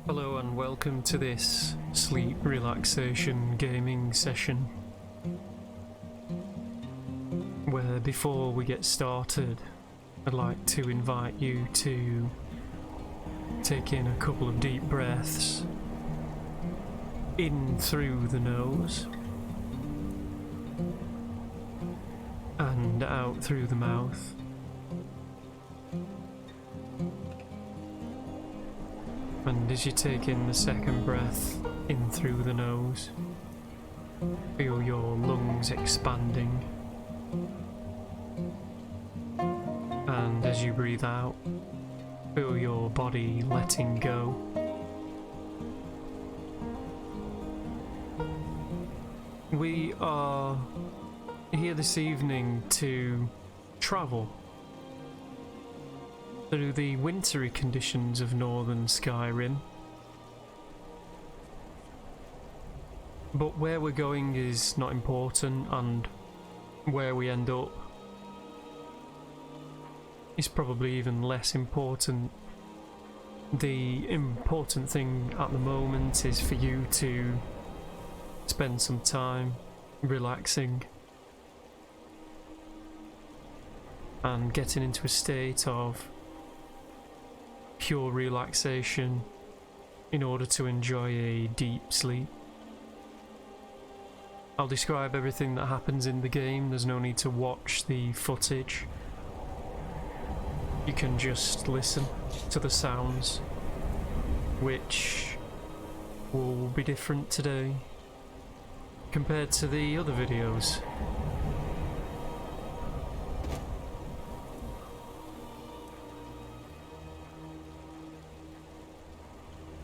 Hello and welcome to this sleep relaxation gaming session, where before we get started I'd like to invite you to take in a couple of deep breaths in through the nose and out through the mouth. And as you take in the second breath in through the nose, feel your lungs expanding. And as you breathe out, feel your body letting go. We are here this evening to travel through the wintry conditions of northern Skyrim. But where we're going is not important, and where we end up is probably even less important. The important thing at the moment is for you to spend some time relaxing and getting into a state of pure relaxation in order to enjoy a deep sleep. I'll describe everything that happens in the game. There's no need to watch the footage. You can just listen to the sounds, which will be different today compared to the other videos.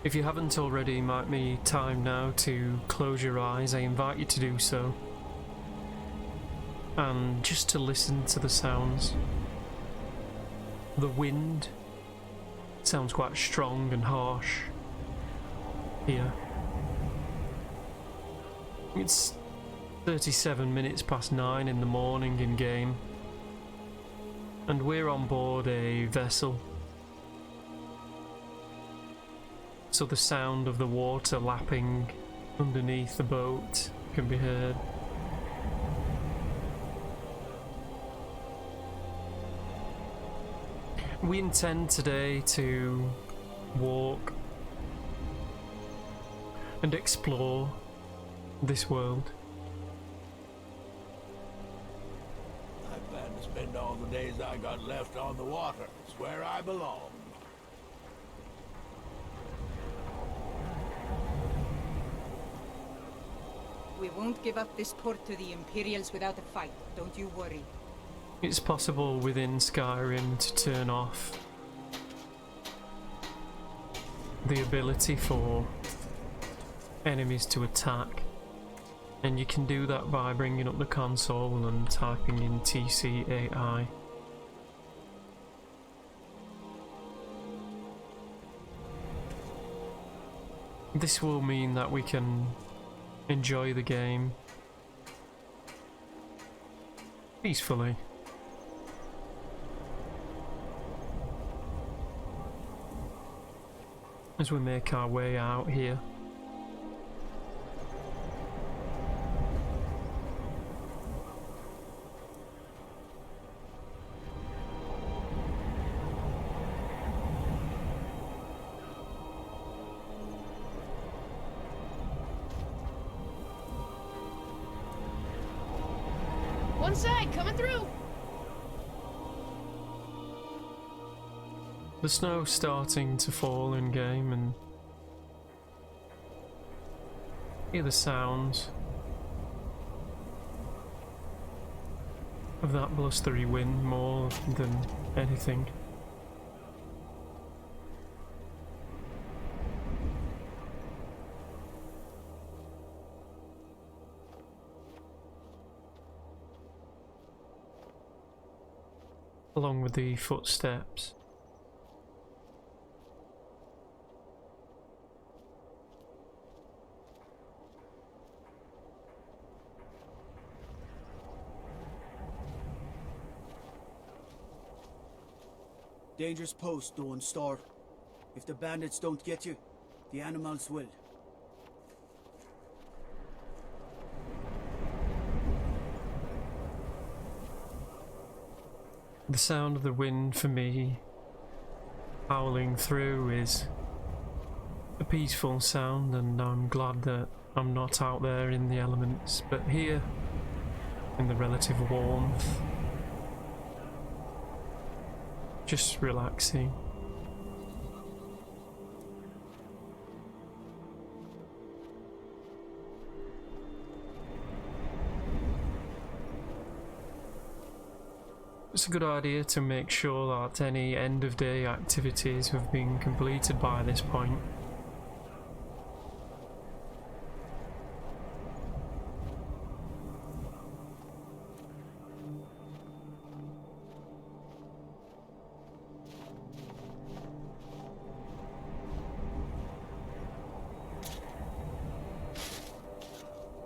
If you haven't already, might be time now to close your eyes. I invite you to do so. And just to listen to the sounds. The wind sounds quite strong and harsh here. It's 37 minutes past 9 in the morning in game. And we're on board a vessel. So the sound of the water lapping underneath the boat can be heard. We intend today to walk and explore this world. I plan to spend all the days I got left on the water. It's where I belong. We won't give up this port to the Imperials without a fight, don't you worry. It's possible within Skyrim to turn off the ability for enemies to attack, and you can do that by bringing up the console and typing in TCAI. This will mean that we can enjoy the game peacefully. As we make our way out here. One side, coming through! The snow's starting to fall in game, and hear the sounds of that blustery wind more than anything. Along with the footsteps. Dangerous post, Dawnstar. If the bandits don't get you, The animals will. The sound of the wind for me howling through is a peaceful sound, and I'm glad that I'm not out there in the elements, but here in the relative warmth, just relaxing. It's a good idea to make sure that any end of day activities have been completed by this point.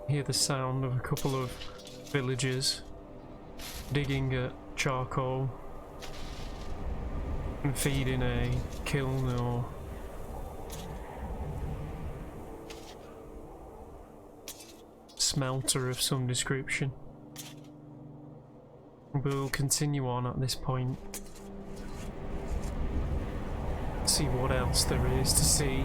Hear the sound of a couple of villagers digging at charcoal and feeding a kiln or smelter of some description. We'll continue on at this point, see what else there is to see.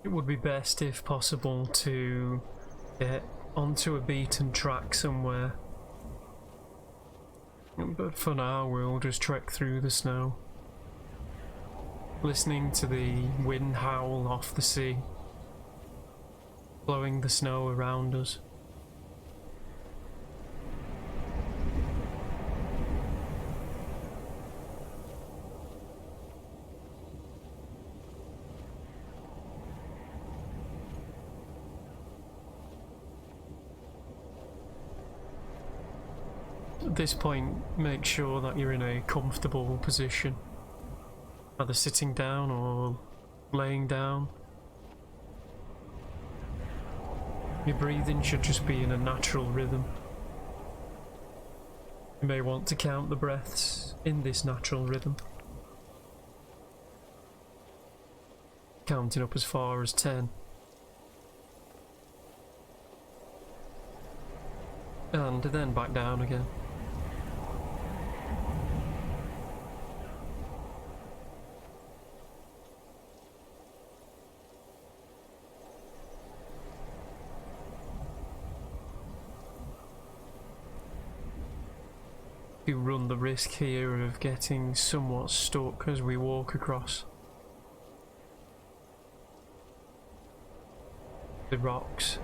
It would be best, if possible, to get onto a beaten track somewhere. But for now, we'll just trek through the snow, listening to the wind howl off the sea, blowing the snow around us. At this point, make sure that you're in a comfortable position, either sitting down or laying down. Your breathing should just be in a natural rhythm. You may want to count the breaths in this natural rhythm, counting up as far as 10. And then back down again. You run the risk here of getting somewhat stuck as we walk across the rocks.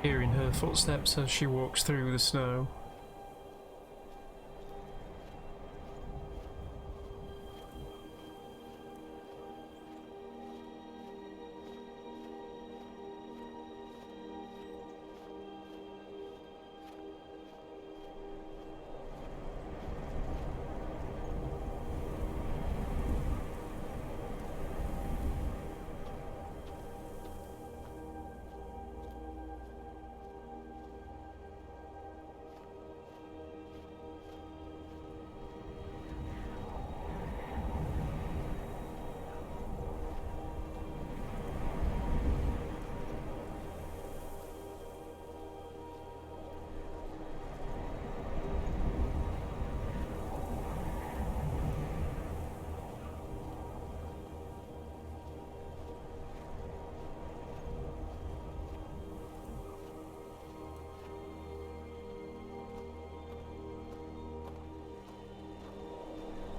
Hearing her footsteps as she walks through the snow.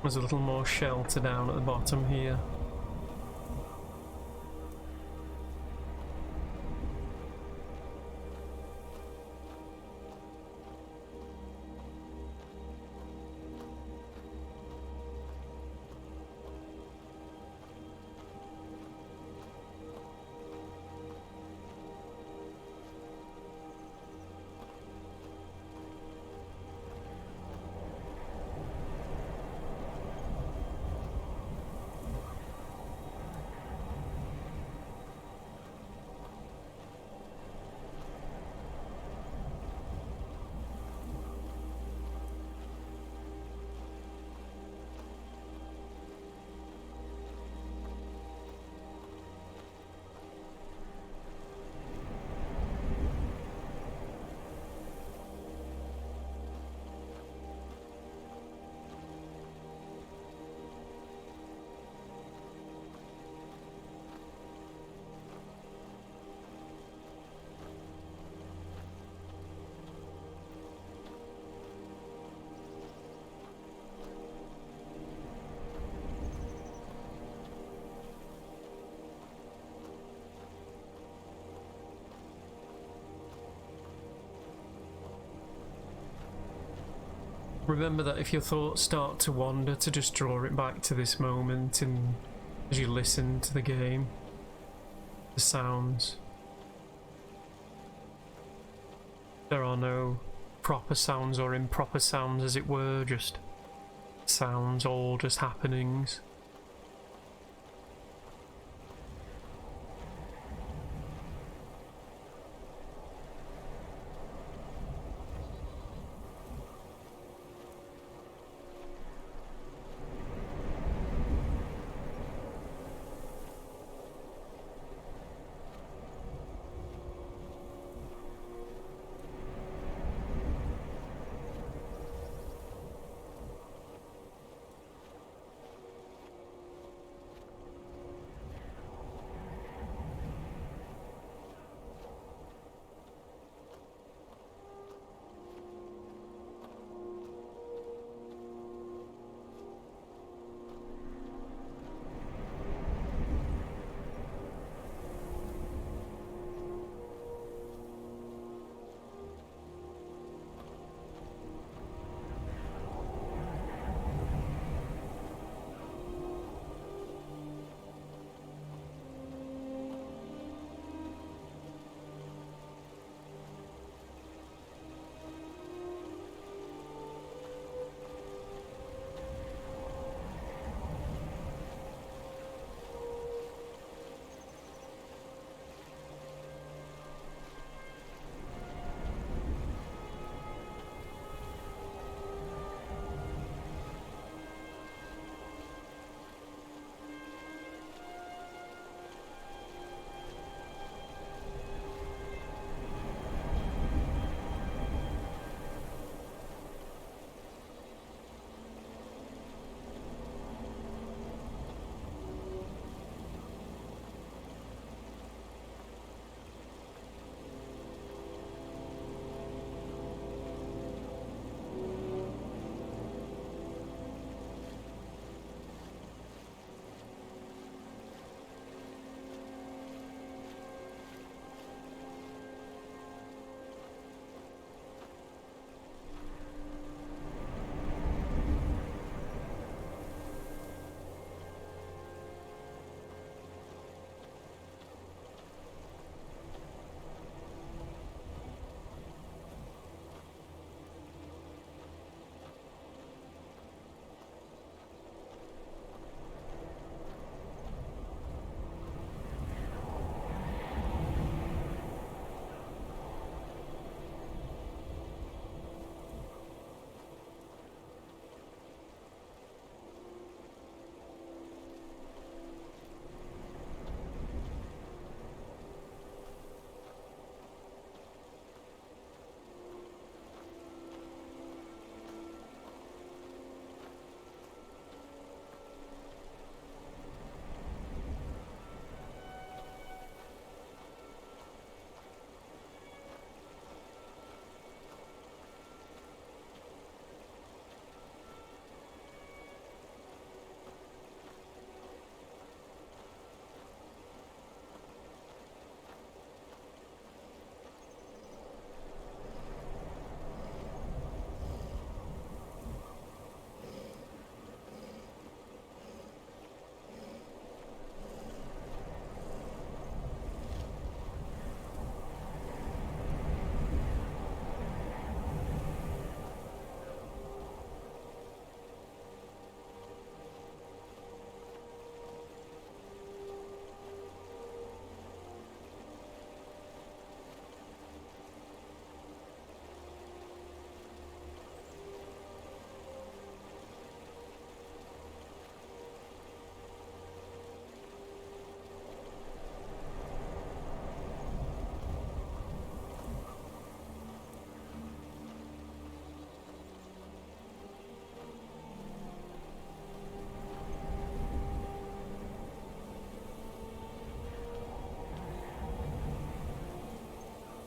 There's a little more shelter down at the bottom here. Remember that if your thoughts start to wander, to just draw it back to this moment, and as you listen to the game, the sounds. There are no proper sounds or improper sounds, as it were, just sounds, all just happenings.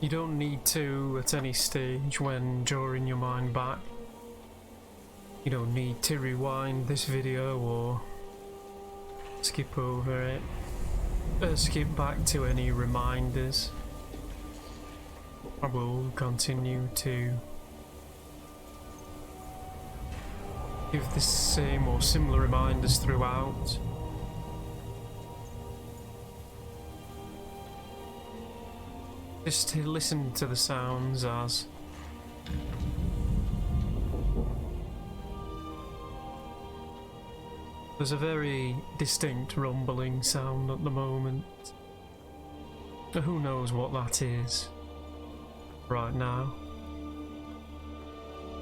You don't need to at any stage when drawing your mind back. You don't need to rewind this video or skip over it. Skip back to any reminders. I will continue to give the same or similar reminders throughout. Just to listen to the sounds as there's a very distinct rumbling sound at the moment. Who knows what that is right now?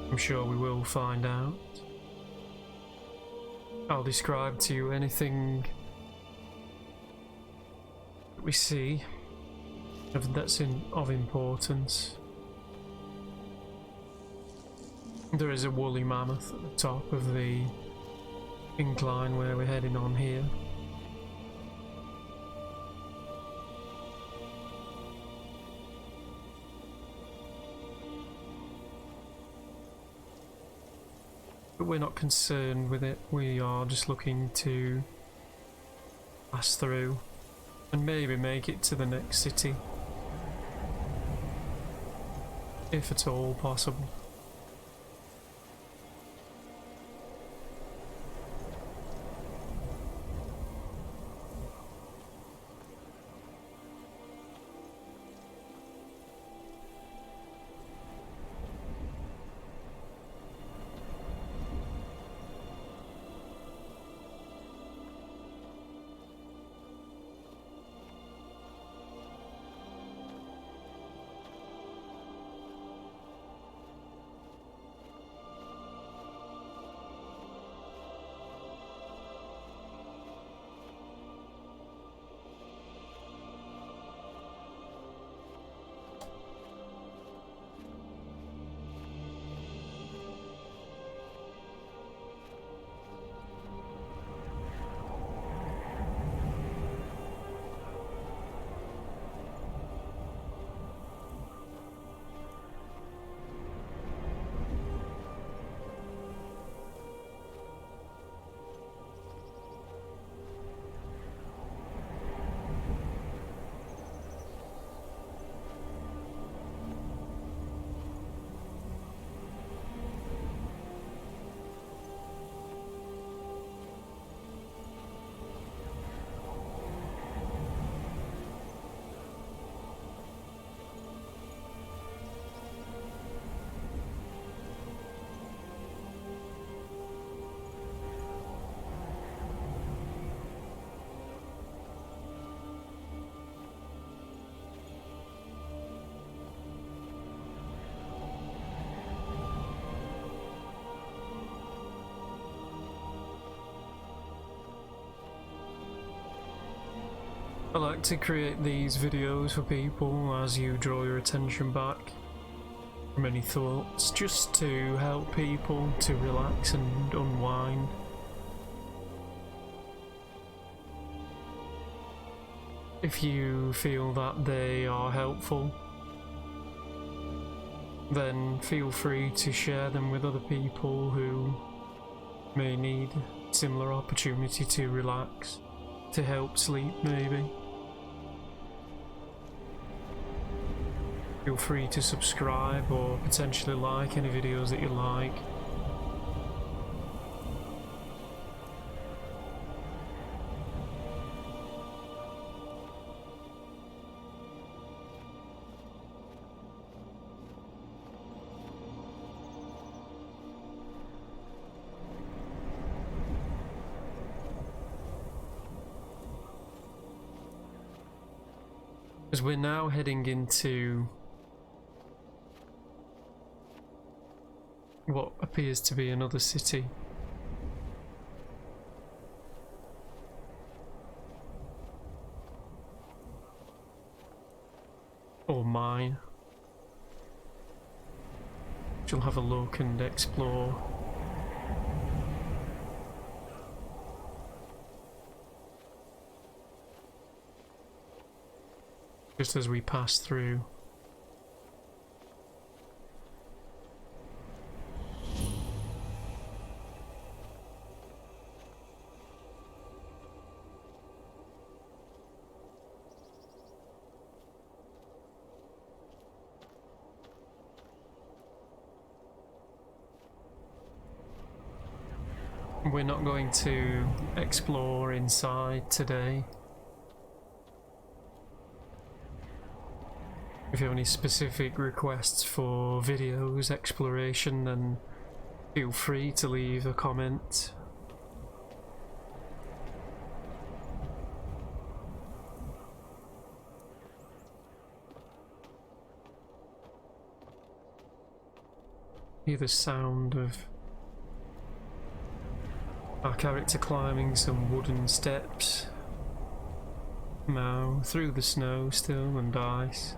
I'm sure we will find out. I'll describe to you anything that we see that's of importance. There is a woolly mammoth at the top of the incline where we're heading on here. But we're not concerned with it, we are just looking to pass through and maybe make it to the next city, if at all possible. I like to create these videos for people as you draw your attention back from any thoughts, just to help people to relax and unwind. If you feel that they are helpful, then feel free to share them with other people who may need similar opportunity to relax, to help sleep maybe. Feel free to subscribe or potentially like any videos that you like. As we're now heading into what appears to be another city. Or mine. She'll have a look and explore. Just as we pass through We're not going to explore inside today. If you have any specific requests for videos exploration, then feel free to leave a comment. Hear the sound of our character climbing some wooden steps now through the snow still and ice.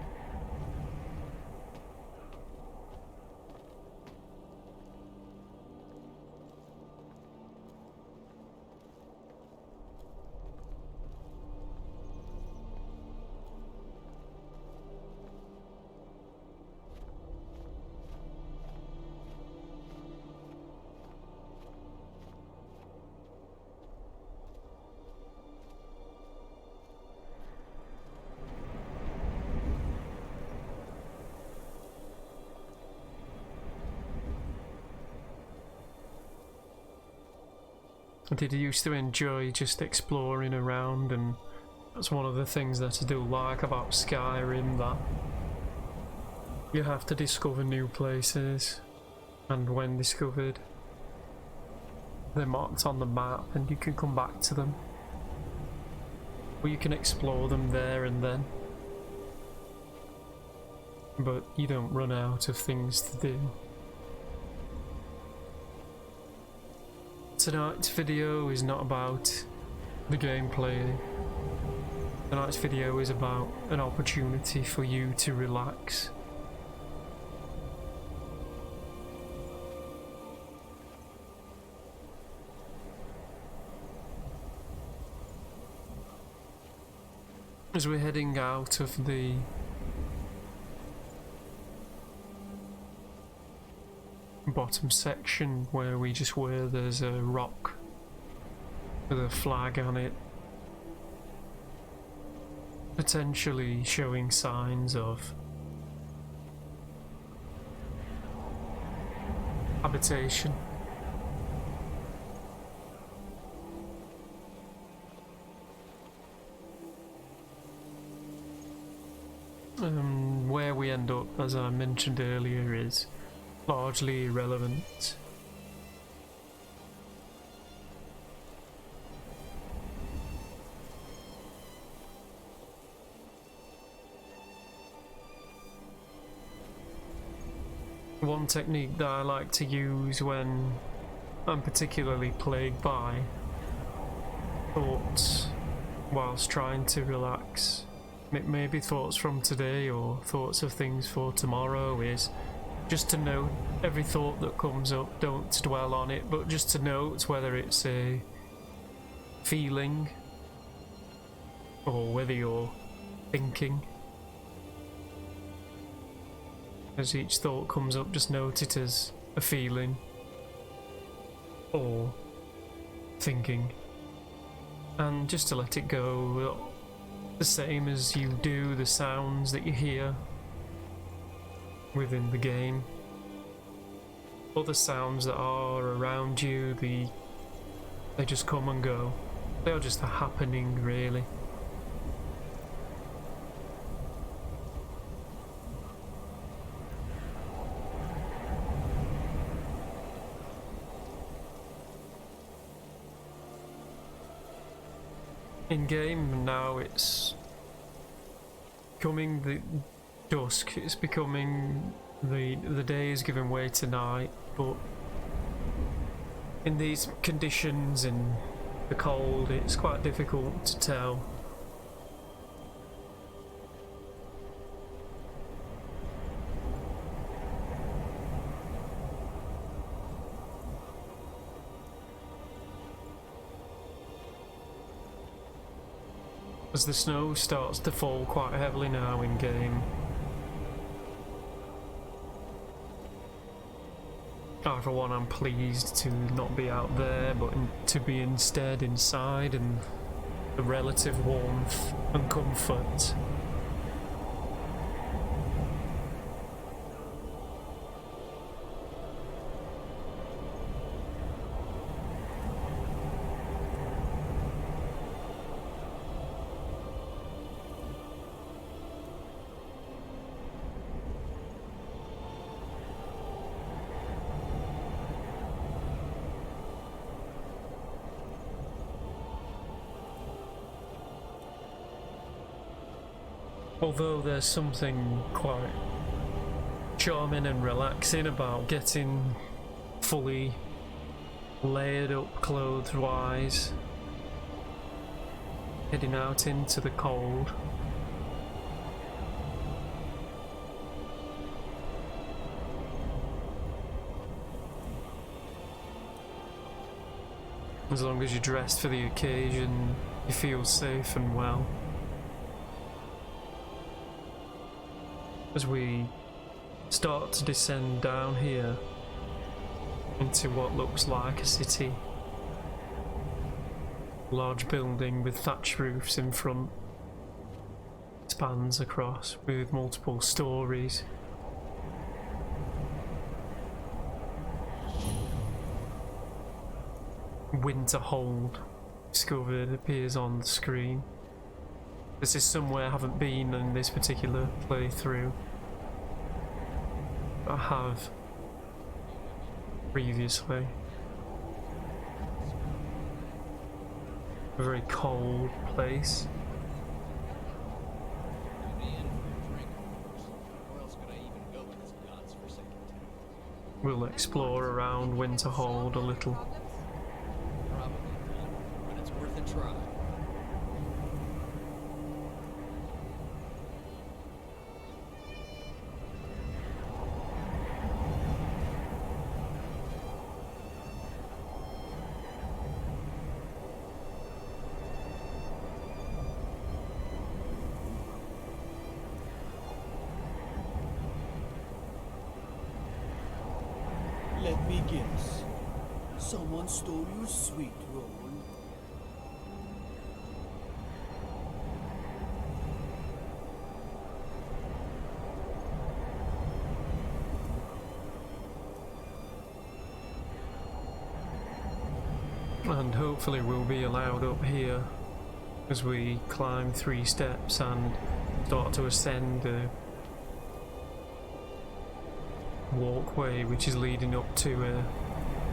I did used to enjoy just exploring around, and that's one of the things that I do like about Skyrim, that you have to discover new places, and when discovered they're marked on the map and you can come back to them, or you can explore them there and then, but you don't run out of things to do. Tonight's video is not about the gameplay. Tonight's video is about an opportunity for you to relax. As we're heading out of the bottom section where there's a rock with a flag on it, potentially showing signs of habitation. Where we end up, as I mentioned earlier, is largely irrelevant. One technique that I like to use when I'm particularly plagued by thoughts whilst trying to relax, maybe thoughts from today or thoughts of things for tomorrow, is just to note every thought that comes up. Don't dwell on it, but just to note whether it's a feeling or whether you're thinking. As each thought comes up, just note it as a feeling or thinking, and just to let it go, the same as you do the sounds that you hear within the game. Other sounds that are around you, they just come and go. They are just a happening, really. In game now, it's becoming the dusk, it's becoming the day is giving way to night, but in these conditions, in the cold, it's quite difficult to tell. As the snow starts to fall quite heavily now in game, for one, I'm pleased to not be out there, but to be instead inside in the relative warmth and comfort. Although there's something quite charming and relaxing about getting fully layered up clothes-wise, heading out into the cold. As long as you're dressed for the occasion, you feel safe and well. As we start to descend down here into what looks like a city. Large building with thatch roofs in front. Spans across with multiple stories. Winterhold discovered appears on the screen. This is somewhere I haven't been in this particular playthrough. I have previously. A very cold place. We'll explore around Winterhold a little. But it's worth a try. Let me guess. Someone stole your sweet roll. And hopefully we'll be allowed up here as we climb 3 steps and start to ascend the walkway which is leading up to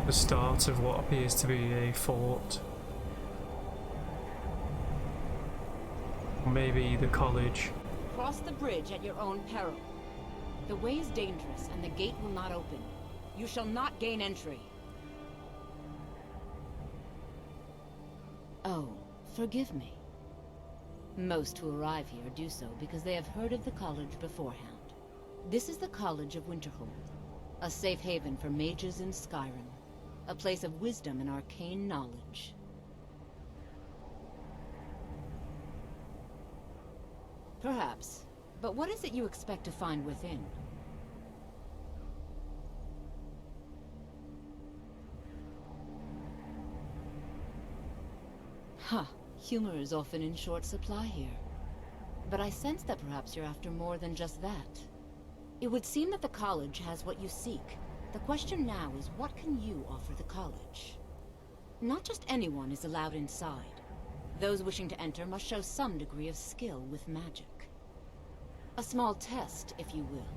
the start of what appears to be a fort. Maybe the college. Cross the bridge at your own peril. The way is dangerous and the gate will not open. You shall not gain entry. Oh, forgive me. Most who arrive here do so because they have heard of the college beforehand. This is the College of Winterhold, a safe haven for mages in Skyrim, a place of wisdom and arcane knowledge. Perhaps, but what is it you expect to find within? Huh, humor is often in short supply here. But I sense that perhaps you're after more than just that. It would seem that the college has what you seek. The question now is, what can you offer the college? Not just anyone is allowed inside. Those wishing to enter must show some degree of skill with magic. A small test, if you will.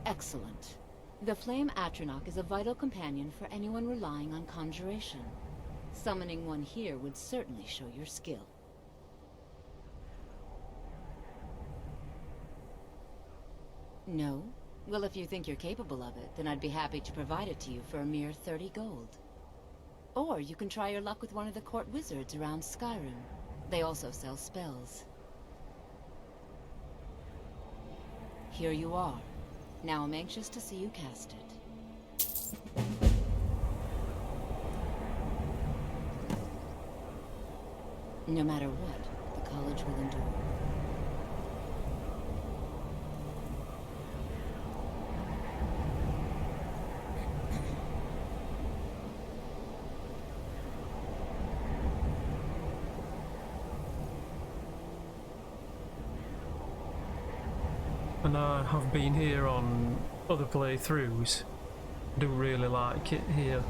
Excellent. The Flame Atronach is a vital companion for anyone relying on conjuration. Summoning one here would certainly show your skill. No? Well, if you think you're capable of it, then I'd be happy to provide it to you for a mere 30 gold. Or you can try your luck with one of the court wizards around Skyrim. They also sell spells. Here you are. Now I'm anxious to see you cast it. No matter what, the college will endure. And I have been here on other playthroughs. I do really like it here.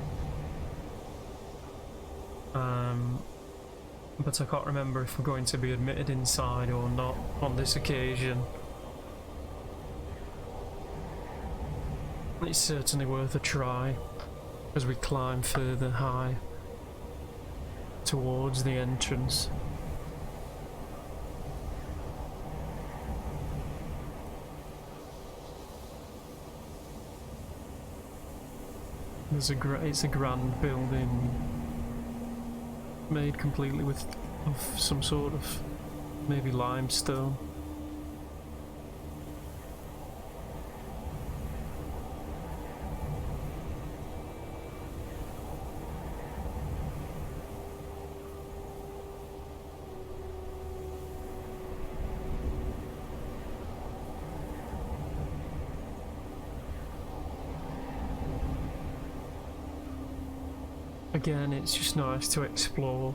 But I can't remember if we're going to be admitted inside or not on this occasion. It's certainly worth a try as we climb further high towards the entrance. It's a grand building made completely of some sort of maybe limestone. Again, it's just nice to explore.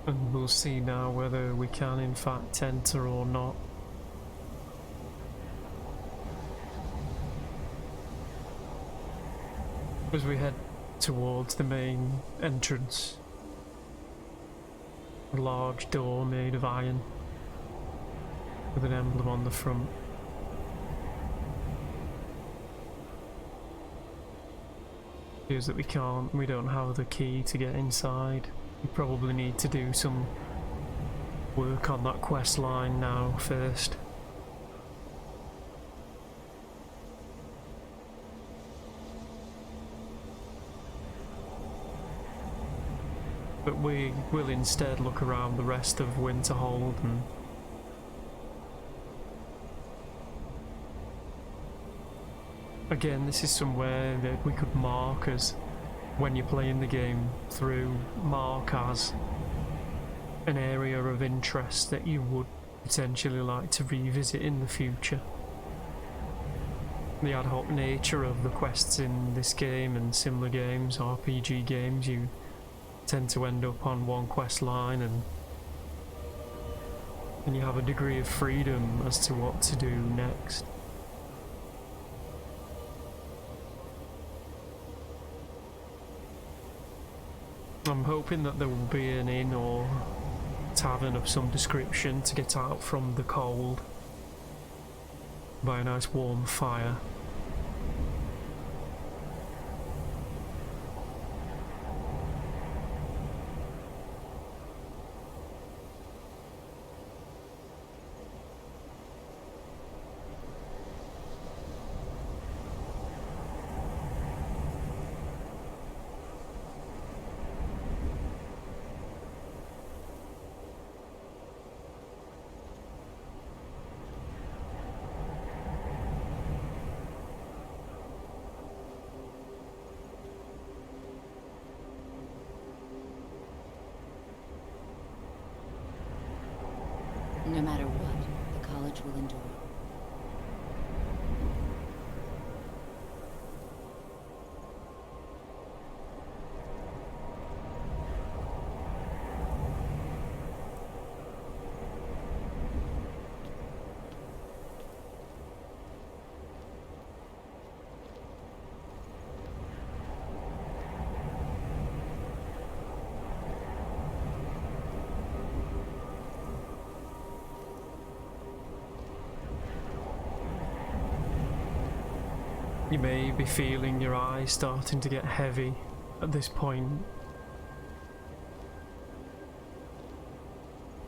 And we'll see now whether we can in fact enter or not. As we head towards the main entrance, a large door made of iron with an emblem on the front. Appears that we don't have the key to get inside. We probably need to do some work on that quest line now first. But we will instead look around the rest of Winterhold and again, this is somewhere that we could mark as, when you're playing the game through, mark as an area of interest that you would potentially like to revisit in the future. The ad hoc nature of the quests in this game and similar games, RPG games, you tend to end up on one quest line and you have a degree of freedom as to what to do next. I'm hoping that there will be an inn or tavern of some description to get out from the cold by a nice warm fire. No matter what, the college will endure. You may be feeling your eyes starting to get heavy at this point.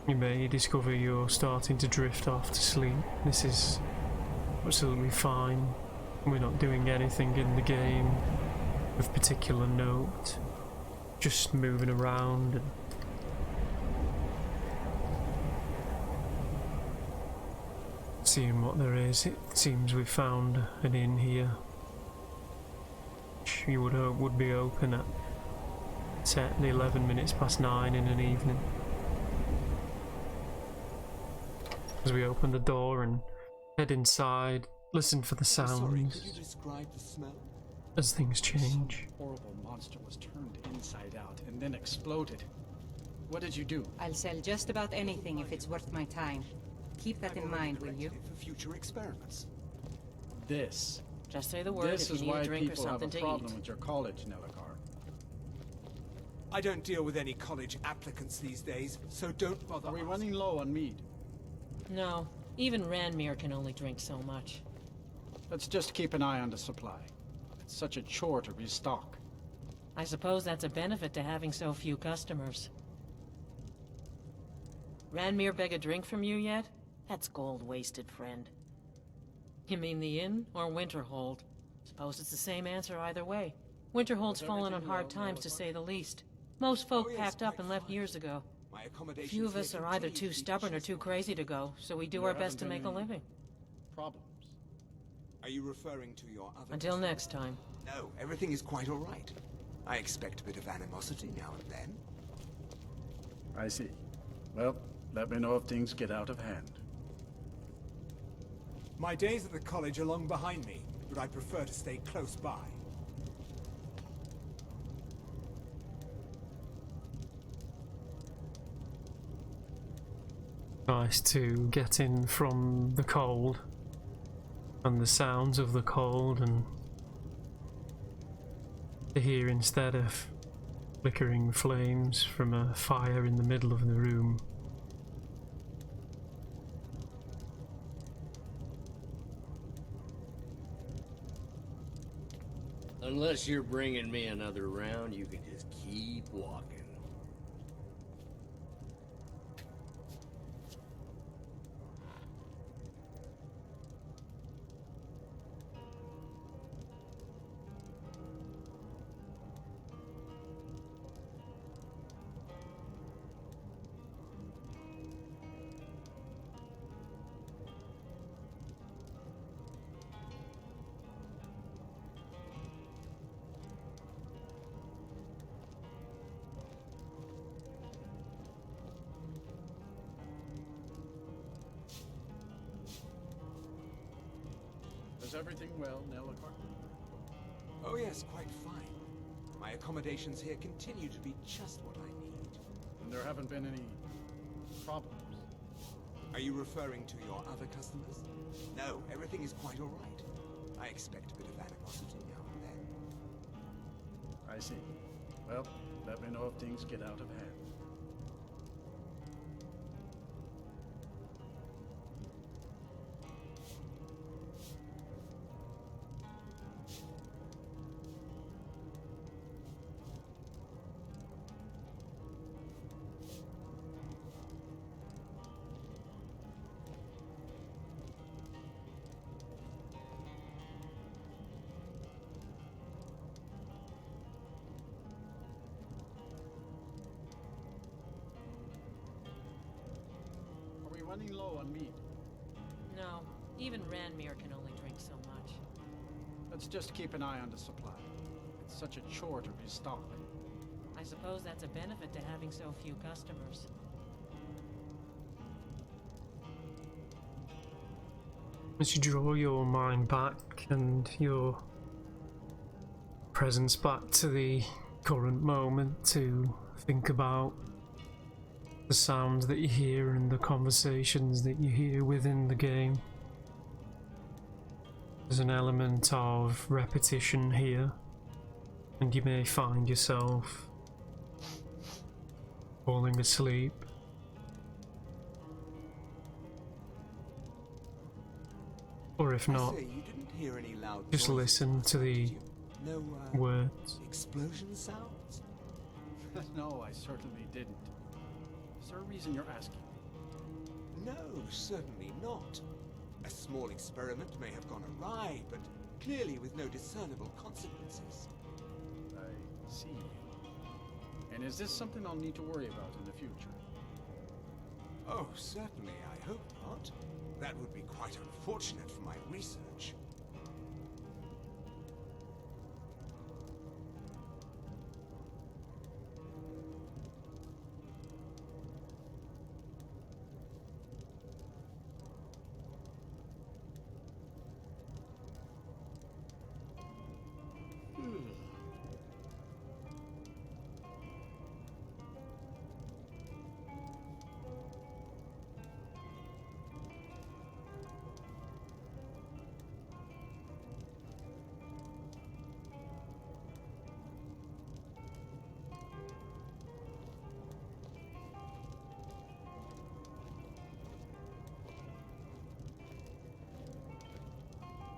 You may discover you're starting to drift off to sleep. This is absolutely fine. We're not doing anything in the game of particular note. Just moving around and seeing what there is. It seems we've found an inn here. You would hope would be open at 11 minutes past 9 in an evening. As we open the door and head inside, listen for the sounds. Sorry, could you describe the smell? As things change. Some horrible monster was turned inside out and then exploded. What did you do? I'll sell just about anything if it's worth my time. Keep that in mind, will you? For future experiments. This. Just say the word This if is you need why a drink or people have a something to problem eat. with your college, Nelligar. I don't deal with any college applicants these days, so don't bother. Are we asking. running low on mead? No, even Ranmir can only drink so much. Let's just keep an eye on the supply. It's such a chore to restock. I suppose that's a benefit to having so few customers. Ranmir beg a drink from you yet? That's gold wasted, friend. You mean the inn or Winterhold? Suppose it's the same answer either way. Winterhold's fallen on hard times, to say the least. Most folk packed up and left years ago. Few of us are either too stubborn or too crazy to go, so we do our best to make a living. Problems? Are you referring to your other... Until next time. No, everything is quite all right. I expect a bit of animosity now and then. I see. Well, let me know if things get out of hand. My days at the college are long behind me, but I prefer to stay close by. Nice to get in from the cold and the sounds of the cold, and to hear, instead of flickering flames from a fire in the middle of the room, unless you're bringing me another round, you can just keep walking. Is everything well, Nellicor? Oh yes, quite fine. My accommodations here continue to be just what I need. And there haven't been any problems? Are you referring to your other customers? No, everything is quite all right. I expect a bit of animosity now and then. I see. Well, let me know if things get out of hand. Running low on meat. No, even Ranmir can only drink so much. Let's just keep an eye on the supply. It's such a chore to restock. I suppose that's a benefit to having so few customers. as you draw your mind back and your presence back to the current moment to think about the sounds that you hear and the conversations that you hear within the game. There's an element of repetition here, and you may find yourself falling asleep. Or if not, just listen to the words. Explosion sounds? No, I certainly didn't. Is there a reason you're asking? No, certainly not. A small experiment may have gone awry, but clearly with no discernible consequences. I see. And is this something I'll need to worry about in the future? Oh, certainly, I hope not. That would be quite unfortunate for my research.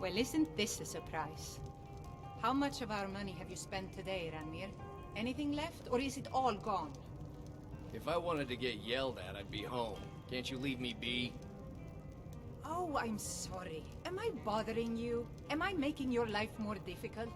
Well, isn't this a surprise? How much of our money have you spent today, Ranmir? Anything left, or is it all gone? If I wanted to get yelled at, I'd be home. Can't you leave me be? Oh, I'm sorry. Am I bothering you? Am I making your life more difficult?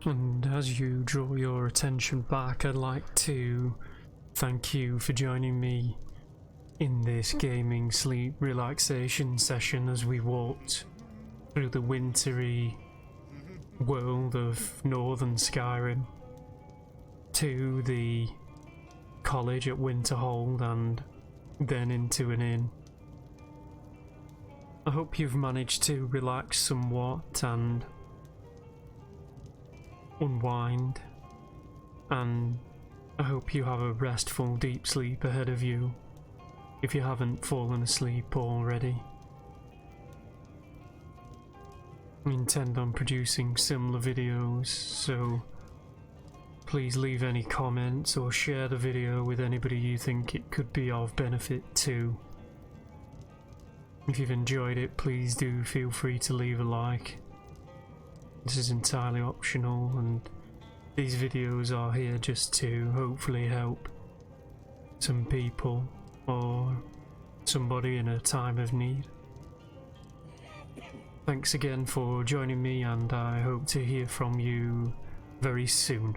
And as you draw your attention back, I'd like to thank you for joining me in this gaming sleep relaxation session as we walked through the wintry world of northern Skyrim to the college at Winterhold and then into an inn. I hope you've managed to relax somewhat and unwind, and I hope you have a restful deep sleep ahead of you if you haven't fallen asleep already. I intend on producing similar videos, so please leave any comments or share the video with anybody you think it could be of benefit to. If you've enjoyed it, please do feel free to leave a like. This is entirely optional, and these videos are here just to hopefully help some people or somebody in a time of need. Thanks again for joining me, and I hope to hear from you very soon.